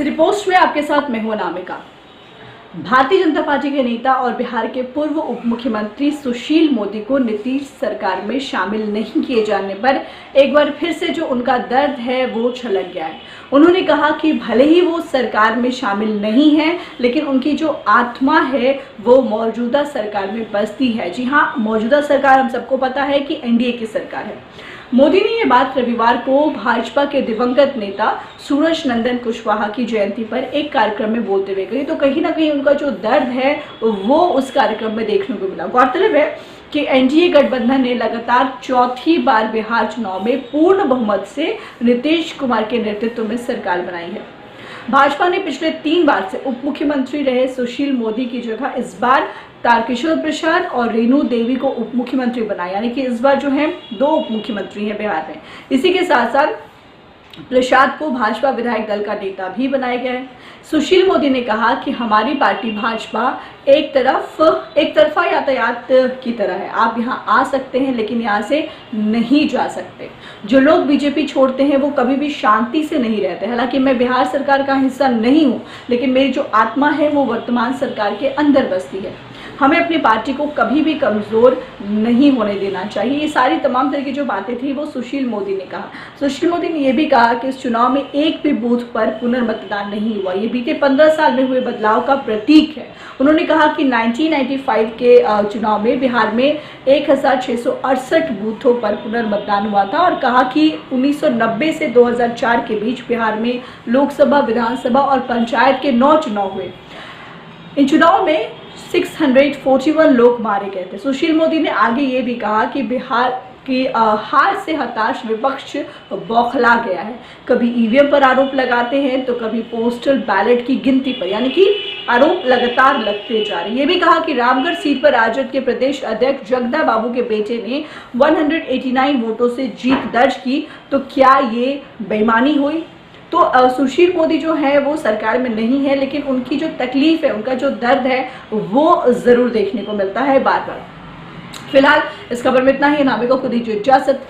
City post में आपके साथ मैं हूं अनामिका। भारतीय जनता पार्टी के नेता और बिहार के पूर्व उप मुख्यमंत्री सुशील मोदी को नीतीश सरकार में शामिल नहीं किए जाने पर एक बार फिर से जो उनका दर्द है वो छलक गया है। उन्होंने कहा कि भले ही वो सरकार में शामिल नहीं है, लेकिन उनकी जो आत्मा है वो मौजूदा सरकार में बसती है। जी हाँ, मौजूदा सरकार हम सबको पता है कि एनडीए की सरकार है। मोदी ने ये बात रविवार को भाजपा के दिवंगत नेता सूरज नंदन कुशवाहा की जयंती पर एक कार्यक्रम में बोलते हुए कही। तो कहीं ना कहीं उनका जो दर्द है वो उस कार्यक्रम में देखने को मिला। गौरतलब है कि एनडीए गठबंधन ने लगातार चौथी बार बिहार चुनाव में पूर्ण बहुमत से नीतीश कुमार के नेतृत्व में सरकार बनाई है। भाजपा ने पिछले 3 बार से उप मुख्यमंत्री रहे सुशील मोदी की जगह इस बार तारकिशोर प्रसाद और रेणु देवी को उप मुख्यमंत्री बनाया, यानी कि इस बार जो है 2 उप मुख्यमंत्री हैं बिहार में। इसी के साथ साथ प्रसाद को भाजपा विधायक दल का नेता भी बनाया गया है। सुशील मोदी ने कहा कि हमारी पार्टी भाजपा एक तरफा यातायात की तरह है। आप यहाँ आ सकते हैं लेकिन यहाँ से नहीं जा सकते। जो लोग बीजेपी छोड़ते हैं वो कभी भी शांति से नहीं रहते। हालांकि मैं बिहार सरकार का हिस्सा नहीं हूँ, लेकिन मेरी जो आत्मा है वो वर्तमान सरकार के अंदर बसती है। हमें अपनी पार्टी को कभी भी कमजोर नहीं होने देना चाहिए। ये सारी तमाम तरह की जो बातें थी वो सुशील मोदी ने कहा। सुशील मोदी ने यह भी कहा कि इस चुनाव में एक भी बूथ पर पुनर्मतदान नहीं हुआ। ये बीते 15 साल में हुए बदलाव का प्रतीक है। उन्होंने कहा कि 1995 के चुनाव में बिहार में 1668 बूथों पर पुनर्मतदान हुआ था और कहा कि 1990 से 2004 के बीच बिहार में लोकसभा, विधानसभा और पंचायत के 9 चुनाव हुए। इन चुनाव में 641 लोग मारे गए थे। सुशील मोदी ने आगे ये भी कहा कि बिहार की हार से हताश विपक्ष बौखला गया है। कभी ईवीएम पर आरोप लगाते हैं तो कभी पोस्टल बैलेट की गिनती पर, यानी कि आरोप लगातार लगते जा रहे हैं। ये भी कहा कि रामगढ़ सीट पर राजद के प्रदेश अध्यक्ष जगदा बाबू के बेटे ने 189 वोटों से जीत दर्ज की, तो क्या ये बेईमानी हुई? तो सुशील मोदी जो है वो सरकार में नहीं है, लेकिन उनकी जो तकलीफ है, उनका जो दर्द है वो जरूर देखने को मिलता है बार बार। फिलहाल इस खबर में इतना ही। अनामिका को दीजिए इजाजत।